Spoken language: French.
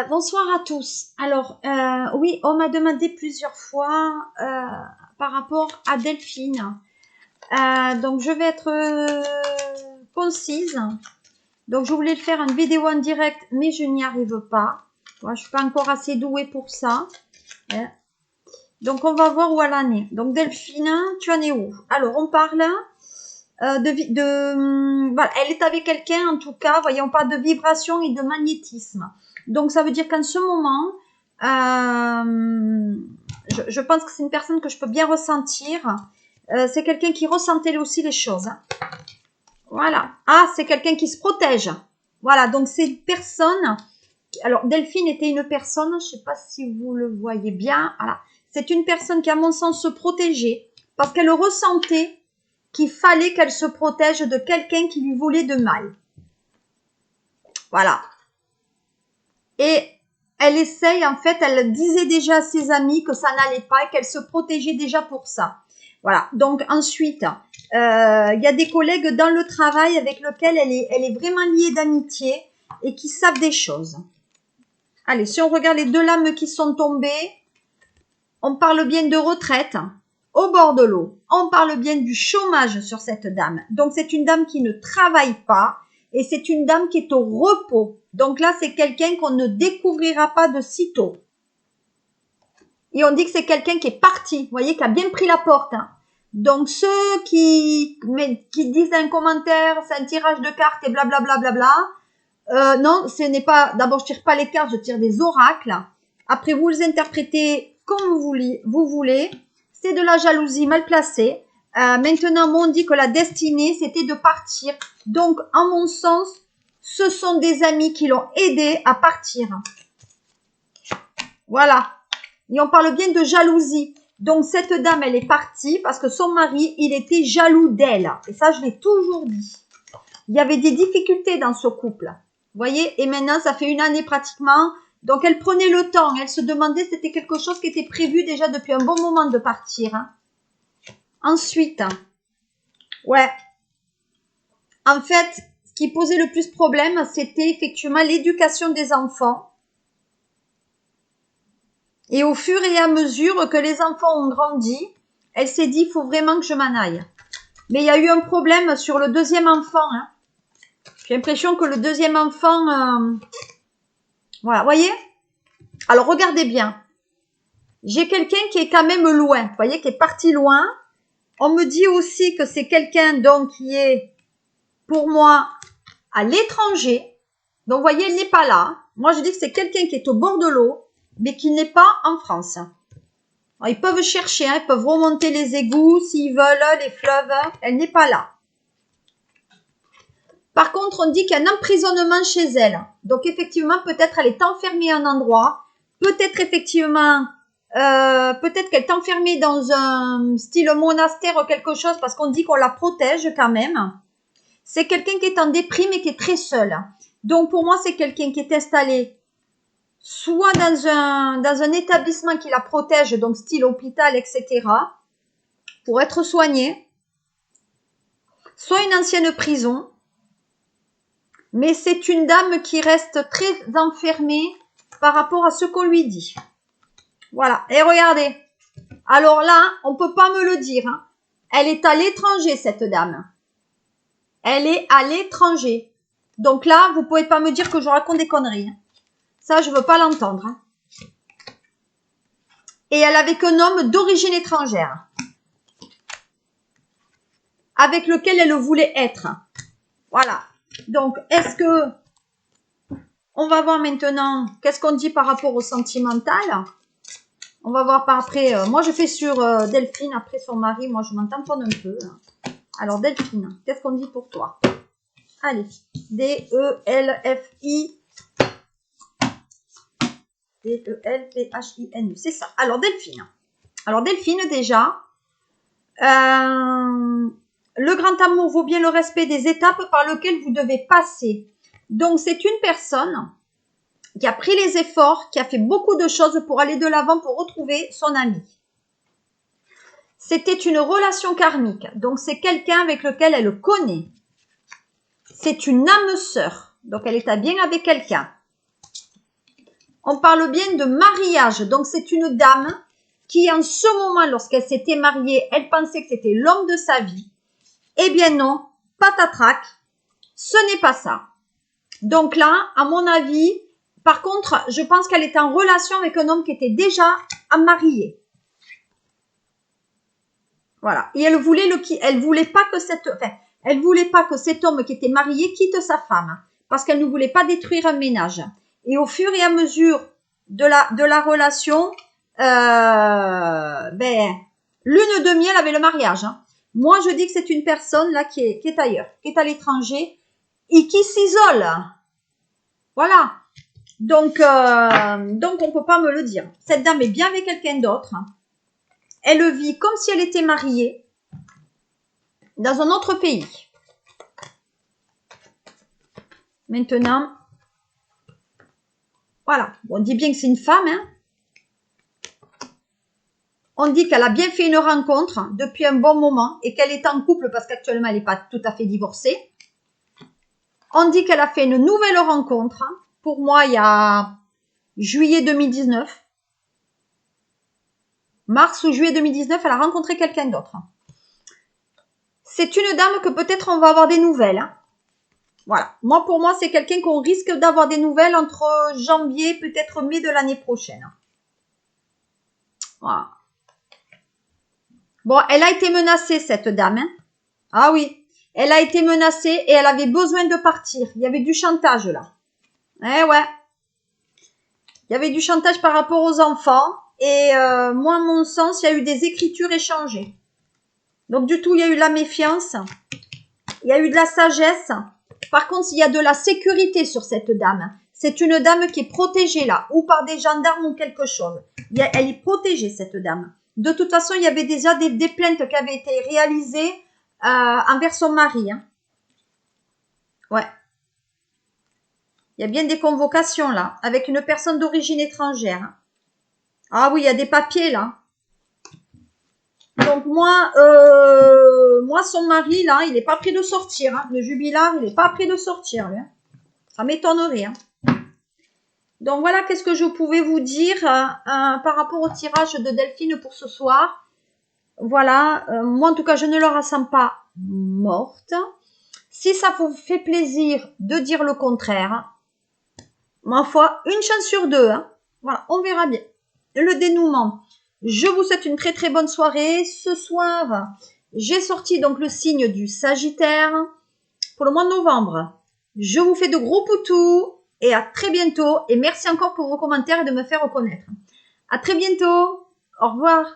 Bonsoir à tous. Alors, oui, on m'a demandé plusieurs fois par rapport à Delphine. Donc, je vais être concise. Donc, je voulais faire une vidéo en direct, mais je n'y arrive pas. Moi, je suis pas encore assez douée pour ça. Donc, on va voir où elle en est. Donc, Delphine, tu en es où? Alors, on parle voilà, elle est avec quelqu'un, en tout cas. Voyez, on parle de vibration et de magnétisme. Donc, ça veut dire qu'en ce moment, je pense que c'est une personne que je peux bien ressentir. C'est quelqu'un qui ressentait aussi les choses. Voilà. Ah, c'est quelqu'un qui se protège. Voilà, donc c'est une personne. Alors, Delphine était une personne, je ne sais pas si vous le voyez bien. Voilà. C'est une personne qui, à mon sens, se protégeait parce qu'elle ressentait qu'il fallait qu'elle se protège de quelqu'un qui lui voulait de mal. Voilà. Et elle essaye, en fait, elle disait déjà à ses amis que ça n'allait pas et qu'elle se protégeait déjà pour ça. Voilà. Donc, ensuite, il y a des collègues dans le travail avec lesquels elle est vraiment liée d'amitié et qui savent des choses. Allez, si on regarde les deux lames qui sont tombées, on parle bien de retraite au bord de l'eau. On parle bien du chômage sur cette dame. Donc, c'est une dame qui ne travaille pas et c'est une dame qui est au repos. Donc là, c'est quelqu'un qu'on ne découvrira pas de sitôt. Et on dit que c'est quelqu'un qui est parti, vous voyez, qui a bien pris la porte. Hein. Donc, ceux qui disent un commentaire, c'est un tirage de cartes et blablabla, non, ce n'est pas, d'abord, je tire pas les cartes, je tire des oracles. Après, vous les interprétez comme vous voulez. C'est de la jalousie mal placée. Maintenant, on dit que la destinée, c'était de partir. Donc, en mon sens, ce sont des amis qui l'ont aidé à partir. Voilà. Et on parle bien de jalousie. Donc, cette dame, elle est partie parce que son mari, il était jaloux d'elle. Et ça, je l'ai toujours dit. Il y avait des difficultés dans ce couple. Vous voyez? Et maintenant, ça fait une année pratiquement. Donc, elle prenait le temps. Elle se demandait si c'était quelque chose qui était prévu déjà depuis un bon moment de partir. Hein. Ensuite, ouais. En fait, ce qui posait le plus problème, c'était effectivement l'éducation des enfants. Et au fur et à mesure que les enfants ont grandi, elle s'est dit, il faut vraiment que je m'en aille. Mais il y a eu un problème sur le deuxième enfant. Hein. J'ai l'impression que le deuxième enfant... voilà, vous voyez? Alors, regardez bien. J'ai quelqu'un qui est quand même loin, vous voyez, qui est parti loin. On me dit aussi que c'est quelqu'un donc qui est, pour moi, à l'étranger. Donc, vous voyez, elle n'est pas là. Moi, je dis que c'est quelqu'un qui est au bord de l'eau, mais qui n'est pas en France. Alors, ils peuvent chercher, hein, ils peuvent remonter les égouts s'ils veulent, les fleuves. Elle n'est pas là. Par contre, on dit qu'il y a un emprisonnement chez elle. Donc, effectivement, peut-être elle est enfermée à un endroit. Peut-être, effectivement... peut-être qu'elle est enfermée dans un style monastère ou quelque chose parce qu'on dit qu'on la protège quand même. C'est quelqu'un qui est en déprime et qui est très seul. Donc pour moi, c'est quelqu'un qui est installé soit dans un établissement qui la protège, donc style hôpital, etc., pour être soigné, soit une ancienne prison, mais c'est une dame qui reste très enfermée par rapport à ce qu'on lui dit. Voilà, et regardez. Alors là, on peut pas me le dire. Hein. Elle est à l'étranger, cette dame. Elle est à l'étranger. Donc là, vous pouvez pas me dire que je raconte des conneries. Ça, je veux pas l'entendre. Hein. Et elle est avec un homme d'origine étrangère. Avec lequel elle voulait être. Voilà. Donc, est-ce que... On va voir maintenant, qu'est-ce qu'on dit par rapport au sentimental. On va voir par après. Moi, je fais sur Delphine, après son mari. Moi, je m'en tamponne un peu. Alors, Delphine, qu'est-ce qu'on dit pour toi? Allez. D-E-L-F-I. D-E-L-P-H-I-N. C'est ça. Alors, Delphine. Alors, Delphine, déjà. Le grand amour vaut bien le respect des étapes par lesquelles vous devez passer. Donc, c'est une personne qui a pris les efforts, qui a fait beaucoup de choses pour aller de l'avant, pour retrouver son ami. C'était une relation karmique. Donc, c'est quelqu'un avec lequel elle connaît. C'est une âme sœur. Donc, elle est à bien avec quelqu'un. On parle bien de mariage. Donc, c'est une dame qui, en ce moment, lorsqu'elle s'était mariée, elle pensait que c'était l'homme de sa vie. Eh bien non, patatrac, ce n'est pas ça. Donc là, à mon avis, par contre, je pense qu'elle est en relation avec un homme qui était déjà marié. Voilà. Et elle voulait pas que elle voulait pas que cet homme qui était marié quitte sa femme, parce qu'elle ne voulait pas détruire un ménage. Et au fur et à mesure de la relation, lune de miel avec le mariage. Hein. Moi, je dis que c'est une personne là qui est ailleurs, qui est à l'étranger et qui s'isole. Voilà. Donc on peut pas me le dire. Cette dame est bien avec quelqu'un d'autre. Elle vit comme si elle était mariée dans un autre pays. Maintenant, voilà. On dit bien que c'est une femme. Hein. On dit qu'elle a bien fait une rencontre depuis un bon moment et qu'elle est en couple parce qu'actuellement, elle n'est pas tout à fait divorcée. On dit qu'elle a fait une nouvelle rencontre. Pour moi, il y a juillet 2019. Mars ou juillet 2019, elle a rencontré quelqu'un d'autre. C'est une dame que peut-être on va avoir des nouvelles. Hein. Voilà. Moi, pour moi, c'est quelqu'un qu'on risque d'avoir des nouvelles entre janvier, peut-être mai de l'année prochaine. Voilà. Bon, elle a été menacée, cette dame. Hein. Ah oui. Elle a été menacée et elle avait besoin de partir. Il y avait du chantage, là. Eh ouais. Il y avait du chantage par rapport aux enfants. Et moi, à mon sens, il y a eu des écritures échangées. Donc, du tout, il y a eu la méfiance. Il y a eu de la sagesse. Par contre, il y a de la sécurité sur cette dame. C'est une dame qui est protégée là, ou par des gendarmes ou quelque chose. Elle est protégée, cette dame. De toute façon, il y avait déjà des plaintes qui avaient été réalisées envers son mari. Hein. Ouais. Il y a bien des convocations là, avec une personne d'origine étrangère. Hein. Ah oui, il y a des papiers là. Donc moi, son mari là, il n'est pas prêt de sortir. Hein. Le jubilard, il n'est pas prêt de sortir. Lui, hein. Ça m'étonnerait. Hein. Donc voilà, qu'est-ce que je pouvais vous dire par rapport au tirage de Delphine pour ce soir. Voilà, moi en tout cas, je ne la ressens pas morte. Si ça vous fait plaisir de dire le contraire, ma foi, une chance sur deux. Hein. Voilà, on verra bien. Le dénouement. Je vous souhaite une très très bonne soirée. Ce soir, j'ai sorti donc le signe du Sagittaire pour le mois de novembre. Je vous fais de gros poutous et à très bientôt. Et merci encore pour vos commentaires et de me faire reconnaître. À très bientôt. Au revoir.